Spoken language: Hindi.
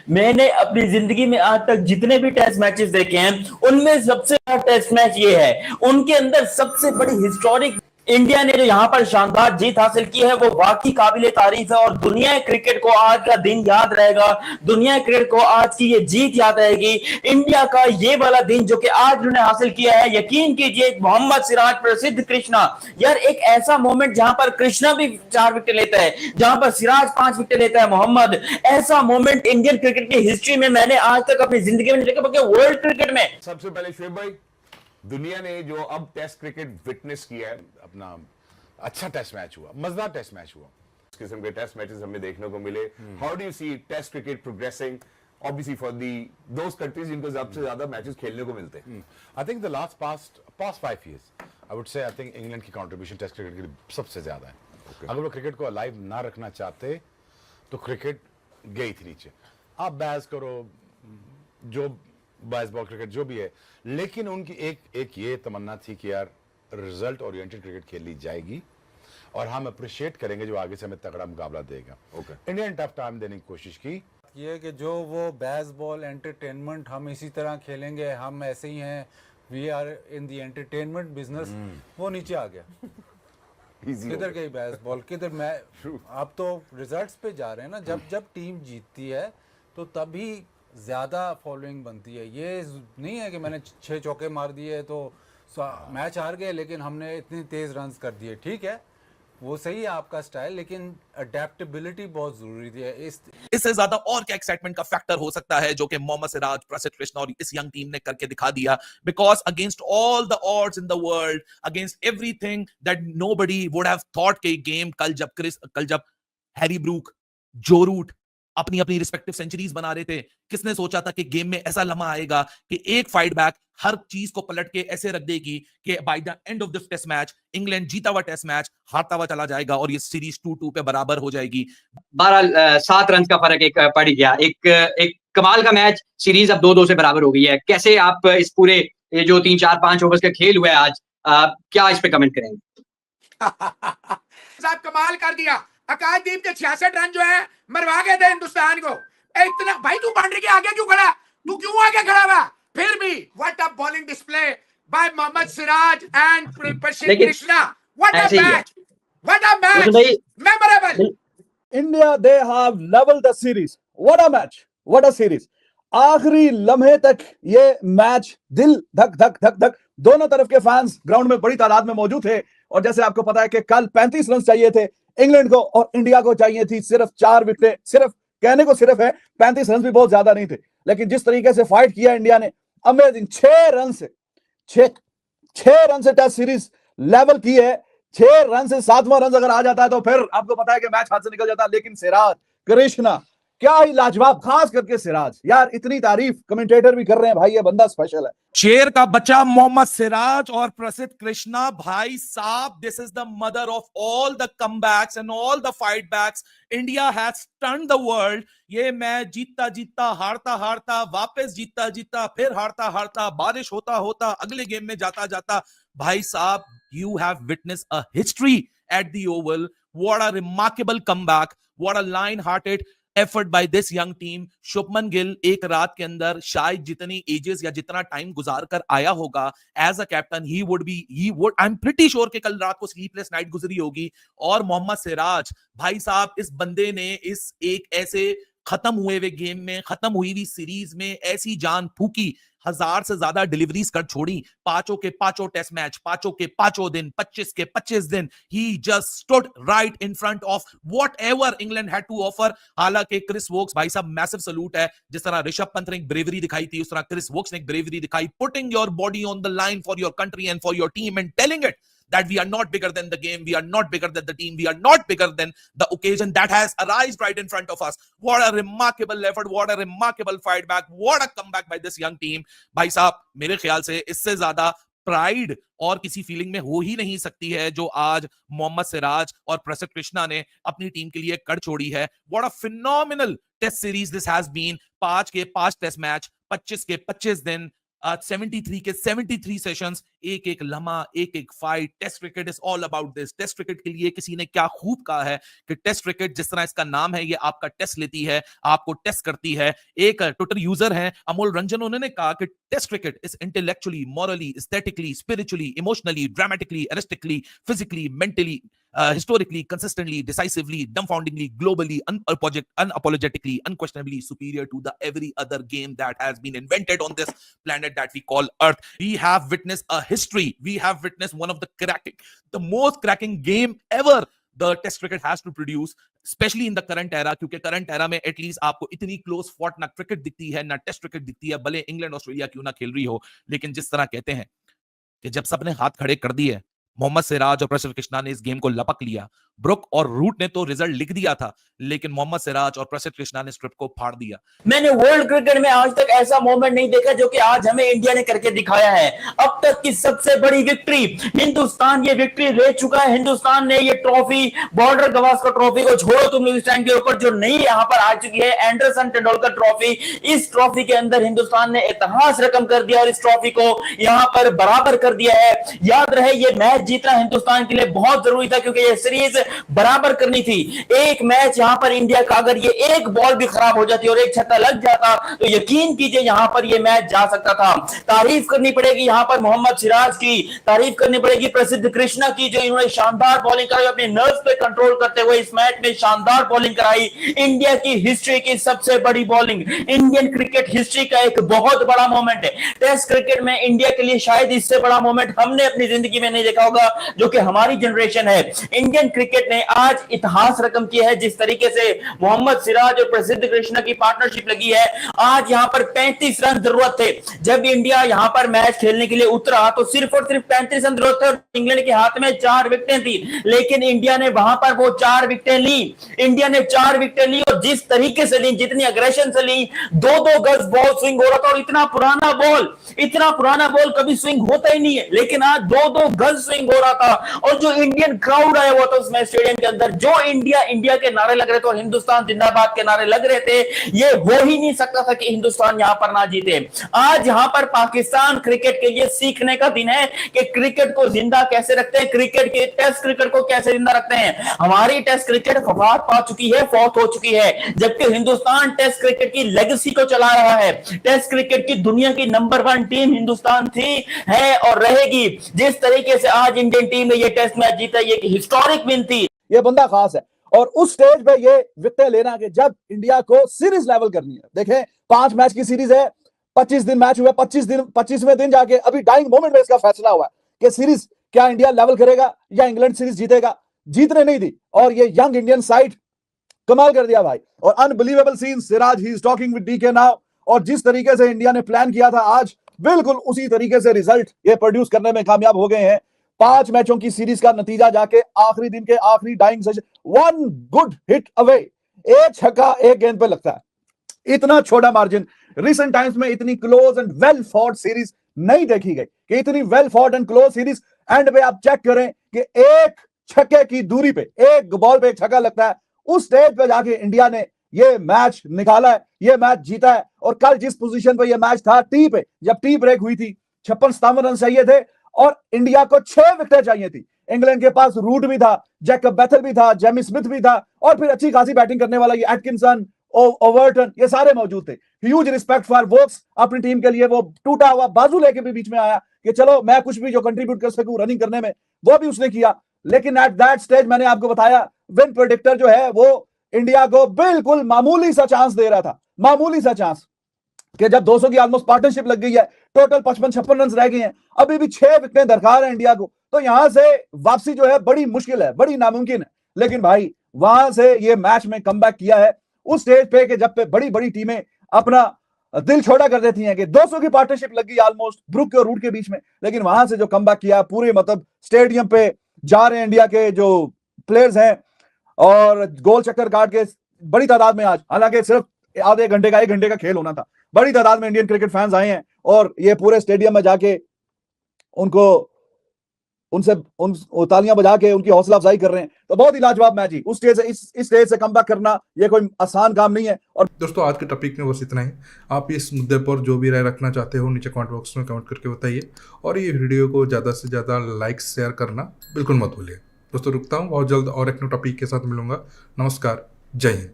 मैंने अपनी जिंदगी में आज तक जितने भी टेस्ट मैचेस देखे हैं उनमें सबसे बड़ा टेस्ट मैच ये है। उनके अंदर सबसे बड़ी हिस्टोरिक इंडिया ने जो यहाँ पर शानदार जीत हासिल की है वो वाकई काबिले तारीफ है और दुनिया क्रिकेट को आज का दिन याद रहेगा। दुनिया क्रिकेट को आज की ये जीत याद रहेगी। इंडिया का ये वाला दिन जो कि आज उन्होंने हासिल किया है, यकीन कीजिए मोहम्मद सिराज प्रसिद्ध कृष्णा, यार एक ऐसा मोमेंट जहां पर कृष्णा भी 4 विकेट लेता है, जहां पर सिराज 5 विकेट लेता है मोहम्मद, ऐसा मोमेंट इंडियन क्रिकेट की हिस्ट्री में मैंने आज तक अपनी जिंदगी में नहीं देखा, बल्कि वर्ल्ड क्रिकेट में। सबसे पहले शुएब भाई, दुनिया ने जो अब टेस्ट क्रिकेट विटनेस किया है, अपना अच्छा टेस्ट मैच हुआ, मजेदार टेस्ट मैच हुआ, इस किस्म के टेस्ट मैचेस हमें देखने को मिले। How do you see Test cricket progressing obviously for those countries जिनको सबसे ज्यादा मैचेस खेलने को मिलते हैं? I think the past 5 years, I would say I think England की कंट्रीब्यूशन टेस्ट क्रिकेट के लिए सबसे ज्यादा है। अगर वो क्रिकेट को अलाइव ना रखना चाहते तो क्रिकेट गई थी नीचे। आप बहस करो जो बेसबॉल क्रिकेट जो भी है, लेकिन उनकी एक ये तमन्ना थी कि यार रिजल्ट ओरिएंटेड क्रिकेट खेली जाएगी और हम अप्रिशिएट करेंगे जो आगे से हमें तगड़ा मुकाबला देगा। इंडिया ने टफ टाइम देने की कोशिश की। ये कि जो वो बेसबॉल एंटरटेनमेंट हम इसी तरह खेलेंगे, हम ऐसे ही हैं, we are in the entertainment business, वो नीचे आ गया। किधर गई बेसबॉल, किधर मैं अब तो रिजल्ट्स पे जा रहे हैं ना। जब टीम जीतती है तो तभी ज्यादा फॉलोइंग बनती है। ये नहीं है कि मैंने 6 चौके मार दिए तो मैच हार गए लेकिन हमने इतनी तेज रन्स कर दिए। ठीक है, वो सही है आपका स्टाइल, लेकिन अडेप्टेबिलिटी बहुत जरूरी थी। इससे ज्यादा और क्या एक्साइटमेंट का फैक्टर हो सकता है जो कि मोहम्मद सिराज, प्रसिद्ध कृष्णा और इस यंग टीम ने करके दिखा दिया। Because against all the odds in the world, against everything that nobody would have thought के गेम कल जब हैरी ब्रूक, जो रूट अपनी अपनी रिस्पेक्टिव सेंचुरीज बना रहे थे, किसने सोचा था कि गेम में ऐसा लम्हा आएगा कि एक फाइट बैक हर चीज को पलट के ऐसे रख देगी कि by the end of this Test match England जीता हुआ टेस्ट मैच हारता हुआ चला जाएगा और ये सीरीज 2-2 पे बराबर हो जाएगी। 7 रन का फर्क एक पड़ गया। एक कमाल का मैच, सीरीज अब 2-2 से बराबर हो गई है। कैसे आप इस पूरे ये जो 3-4-5 ओवर्स का खेल हुआ है आज, क्या इस पे कमेंट करेंगे? साहब कमाल कर दिया। आकाशदीप के 66 रन जो है मरवा गए थे हिंदुस्तान को। इतना भाई तू बाउंड्री के आगे क्यों खड़ा? तू क्यों आगे खड़ा हुआ? फिर भी what a bowling display by Mohammed Siraj and Prasidh Krishna. What a match, what a match, memorable. India they have levelled the series. What a match, what a series. आखिरी लम्हे तक ये मैच दिल धक धक धक धक। दोनों तरफ के फैंस ग्राउंड में बड़ी तादाद में मौजूद थे और जैसे आपको पता है कि कल 35 रन चाहिए थे इंग्लैंड को और इंडिया को चाहिए थी सिर्फ 4 विकेट। सिर्फ कहने को सिर्फ है, 35 रन भी बहुत ज्यादा नहीं थे, लेकिन जिस तरीके से फाइट किया इंडिया ने, अमेजिंग। 6 रन से टेस्ट सीरीज लेवल की है। 6 रन से 7वां रन अगर आ जाता है तो फिर आपको पता है कि मैच हाथ से निकल जाता है। लेकिन सिराज, कृष्णा, क्या ही लाजवाब, खास करके सिराज। यार इतनी तारीफ कमेंटेटर भी कर रहे हैं, भाई ये बंदा स्पेशल है। शेर का बच्चा मोहम्मद सिराज और प्रसिद्ध कृष्णा, भाई साहब, this is the mother of all the comebacks and all the fight backs. India has stunned the world. ये मैच जीतता जीतता, हारता हारता, वापस जीतता जीतता, फिर हारता हारता, बारिश होता होता, अगले गेम में जाता जाता, भाई साहब, you have witnessed a history at the Oval. What a remarkable comeback. What a line-hearted effort by this young team. Shubman Gill एक रात के अंदर शायद जितनी एजेस या जितना टाइम गुजार कर आया होगा as a captain, I am pretty sure कि कल रात को स्लीपलेस नाइट गुजरी होगी। और मोहम्मद सिराज, भाई साहब, इस बंदे ने इस एक ऐसे खत्म हुए हुए गेम में, खत्म हुई हुई सीरीज में ऐसी जान फूकी, 1000 से ज्यादा डिलीवरीज कर छोड़ी। 5 के 5 टेस्ट मैच, 5 के 5 दिन, 25 के 25 दिन, he just stood right in front of whatever England had to offer. हालांकि क्रिस वोक्स, भाई साहब, मैसिव सैल्यूट है। जिस तरह ऋषभ पंत ने एक ब्रेवरी दिखाई थी, उस तरह क्रिस वोक्स ने एक ब्रेवरी दिखाई, putting your body on the line for your country and for your team and telling it that we are not bigger than the game, we are not bigger than the team, we are not bigger than the occasion that has arisen right in front of us. What a remarkable effort, what a remarkable fight back, what a comeback by this young team. भाई साहब, मेरे ख्याल से इससे ज्यादा प्राइड और किसी फीलिंग में हो ही नहीं सकती है जो आज मोहम्मद सिराज और प्रसिद्ध कृष्णा ने अपनी टीम के लिए कर छोड़ी है। What a phenomenal test series this has been. 5 के 5 टेस्ट मैच, 25 के 25 दिन, आज 73 के 73 सेशंस, एक एक लम्हा, एक एक fight. Test cricket is all about this. Test cricket के लिए किसी ने क्या खूब कहा है कि टेस्ट क्रिकेट, जिस तरह इसका नाम है, ये आपका टेस्ट लेती है, आपको टेस्ट करती है। एक ट्विटर यूजर है अमोल रंजन, उन्होंने कहा कि test cricket is intellectually, morally, aesthetically, spiritually, emotionally, dramatically, artistically, physically, mentally, historically, consistently, decisively, dumbfoundingly, globally, unapologetically, unquestionably superior to the every other game that has been invented on this planet that we call Earth. We have witnessed a history. We have witnessed one of the most cracking game ever the test cricket has to produce, especially in the current era, क्योंकि current era में at least आपको इतनी close fought ना क्रिकेट दिखती है ना टेस्ट क्रिकेट दिखती है, भले इंग्लैंड ऑस्ट्रेलिया क्यों ना खेल रही हो। लेकिन जिस तरह कहते हैं कि जब सबने हाथ खड़े कर दिए, मोहम्मद सिराज और प्रसिद्ध कृष्णा ने इस गेम को लपक लिया। ब्रुक और रूट ने तो रिजल्ट लिख दिया था, लेकिन मोहम्मद सिराज और प्रसिद्ध कृष्णा ने स्क्रिप्ट को फाड़ दिया। मैंने वर्ल्ड क्रिकेट में आज तक ऐसा मोमेंट नहीं देखा जो कि आज हमें इंडिया ने करके दिखाया है। अब तक की सबसे बड़ी विक्ट्री, हिंदुस्तान ये विक्ट्री ले चुका है। हिंदुस्तान ने ये ट्रॉफी, बॉर्डर गवास्कर ट्रॉफी को छोड़ो तुम लोग, इस टाइम के ऊपर जो नई यहां पर आ चुकी है एंडरसन टेंडुलकर ट्रॉफी, इस ट्रॉफी के अंदर हिंदुस्तान ने इतिहास रकम कर दिया और इस ट्रॉफी को यहां पर बराबर कर दिया है। याद रहे, ये मैच जीतना हिंदुस्तान के लिए बहुत जरूरी था, क्योंकि ये सीरीज बराबर करनी थी। एक मैच यहां पर इंडिया का अगर ये एक बॉल भी खराब हो जाती और एक छक्का लग जाता तो यकीन कीजिए यहां पर ये मैच जा सकता था। तारीफ करनी पड़ेगी यहां पर मोहम्मद सिराज की, तारीफ करनी पड़ेगी प्रसिद्ध कृष्णा की, जो इन्होंने शानदार बॉलिंग कराई, अपने नर्व्स पे कंट्रोल करते हुए इस मैच में शानदार बॉलिंग कराई। इंडिया की हिस्ट्री की सबसे बड़ी बॉलिंग, इंडियन क्रिकेट हिस्ट्री का एक बहुत बड़ा मोमेंट है। टेस्ट क्रिकेट में इंडिया के लिए शायद इससे बड़ा मोमेंट हमने अपनी जिंदगी में नहीं देखा होगा, जो कि हमारी जनरेशन है। इंडियन क्रिकेट ने आज इतिहास रकम किया है। जिस तरीके से मोहम्मद सिराज और प्रसिद्ध कृष्णा की पार्टनरशिप लगी है, आज यहां पर 35 रन जरूरत थे। जब इंडिया यहां पर मैच खेलने के लिए उतरा तो सिर्फ और सिर्फ 35 रन जरूरत थे और इंग्लैंड के हाथ में 4 विकेटें थी, लेकिन इंडिया ने वहां पर वो 4 विकेटें ली। इंडिया ने 4 विकेटें ली और जिस तरीके से ली, जितनी अग्रेशन से ली, 2-2 गज बॉल स्विंग हो रहा था और इतना पुराना बॉल कभी स्विंग होता ही नहीं है, लेकिन आज 2-2 गज स्विंग हो रहा था। और जो इंडियन क्राउड आया हुआ था उसमें स्टेडियम के अंदर, जो इंडिया के नारे लग रहे थे और हिंदुस्तान जिंदाबाद के नारे लग रहे थे, ये हो ही नहीं सकता था कि हिंदुस्तान यहां पर ना जीते। आज यहां पर पाकिस्तान क्रिकेट के लिए सीखने का दिन है कि क्रिकेट को जिंदा कैसे रखते हैं, क्रिकेट के टेस्ट क्रिकेट को कैसे जिंदा रखते हैं। हमारी टेस्ट क्रिकेट फवाद पा चुकी है, फौत हो चुकी है, जबकि हिंदुस्तान टेस्ट क्रिकेट की लेगेसी को चला रहा है। टेस्ट क्रिकेट की दुनिया की नंबर 1 टीम हिंदुस्तान थी, है और रहेगी। जिस तरीके से आज इंडियन टीम ने ये टेस्ट मैच जीता, ये हिस्टोरिक विन थी। ये बंदा खास है और उस स्टेज पे ये विकेट लेना कि जब इंडिया को सीरीज लेवल करनी है। देखें, 5 मैच की सीरीज है, 25 दिन मैच हुआ, 25वें दिन जाके अभी डाइंग मोमेंट में इसका फैसला हुआ कि सीरीज क्या इंडिया लेवल करेगा या इंग्लैंड सीरीज जीतेगा। जीतने नहीं दी और ये यंग इंडियन साइड कमाल कर दिया भाई। और unbelievable scene, Siraj he is talking with DK now, और जिस तरीके से इंडिया ने प्लान किया था आज बिल्कुल उसी तरीके से रिजल्ट ये प्रोड्यूस करने में कामयाब हो गए हैं। 5 मैचों की सीरीज का नतीजा जाके आखिरी दिन के आखिरी dying session, 1 good hit away, एक छक्का एक गेंद पे लगता है। इतना छोटा मार्जिन, रिसेंट टाइम्स में इतनी close and well fought series नहीं देखी गई कि इतनी well fought and close series and पे आप चेक करें कि एक छक्के की दूरी पे, एक बॉल पे एक छक्का लगता है। उस स्टेज पे जाके इंडिया ने ये मैच निकाला है, ये मैच जीता है। और कल जिस पोजीशन पे ये मैच था, टी पे, जब टी ब्रेक हुई थी, 56-57 रन चाहिए थे और इंडिया को 6 विकेटें चाहिए थी। इंग्लैंड के पास रूट भी था, जैकब बेथल भी था, जेमी स्मिथ भी था और फिर अच्छी खासी बैटिंग करने वाला ये एटकिंसन, ओवरटन, ये सारे मौजूद थे। ह्यूज रिस्पेक्ट फॉर वोक्स, अपनी टीम के लिए वो टूटा हुआ बाजू लेके भी बीच में आया कि चलो मैं कुछ भी जो कंट्रीब्यूट कर सकूं रनिंग करने में, वो भी उसने किया। लेकिन एट दैट स्टेज मैंने आपको बताया, विन प्रेडिक्टर जो है वो इंडिया को बिल्कुल मामूली सा चांस दे रहा था, मामूली सा चांस, कि जब 200 की ऑलमोस्ट पार्टनरशिप लग गई है, टोटल 55-56 रन रह गए हैं, अभी भी 6 विकेटें दरकार है इंडिया को, तो यहां से वापसी जो है बड़ी मुश्किल है, बड़ी नामुमकिन है। लेकिन भाई वहां से ये मैच में कमबैक किया है उस स्टेज पे कि जब पे बड़ी बड़ी टीमें अपना दिल छोटा कर देती हैं कि 200 की पार्टनरशिप लग गई ऑलमोस्ट ब्रुक और रूट के बीच में, लेकिन वहां से जो कमबैक किया, पूरे मतलब स्टेडियम पे जा रहे हैं इंडिया के जो प्लेयर्स हैं और गोल चक्कर काट के बड़ी तादाद में आज, हालांकि सिर्फ आधे घंटे का 1 घंटे का खेल होना था, बड़ी तादाद में इंडियन क्रिकेट फैंस आए हैं और ये पूरे स्टेडियम में जाके उनको उनसे उन तालियां बजा के उनकी हौसला अफजाई कर रहे हैं। तो बहुत ही लाजवाब मैच ही। उस स्टेज से इस स्टेज से कमबैक करना ये कोई आसान काम नहीं है। और दोस्तों आज के टॉपिक में बस इतना ही। आप इस मुद्दे पर जो भी राय रखना चाहते हो नीचे कमेंट बॉक्स में कमेंट करके बताइए, और ये वीडियो को ज़्यादा से ज़्यादा लाइक शेयर करना बिल्कुल मत भूलिए। दोस्तों रुकता हूँ, बहुत जल्द और एक न्यू टॉपिक के साथ मिलूंगा। नमस्कार, जय हिंद।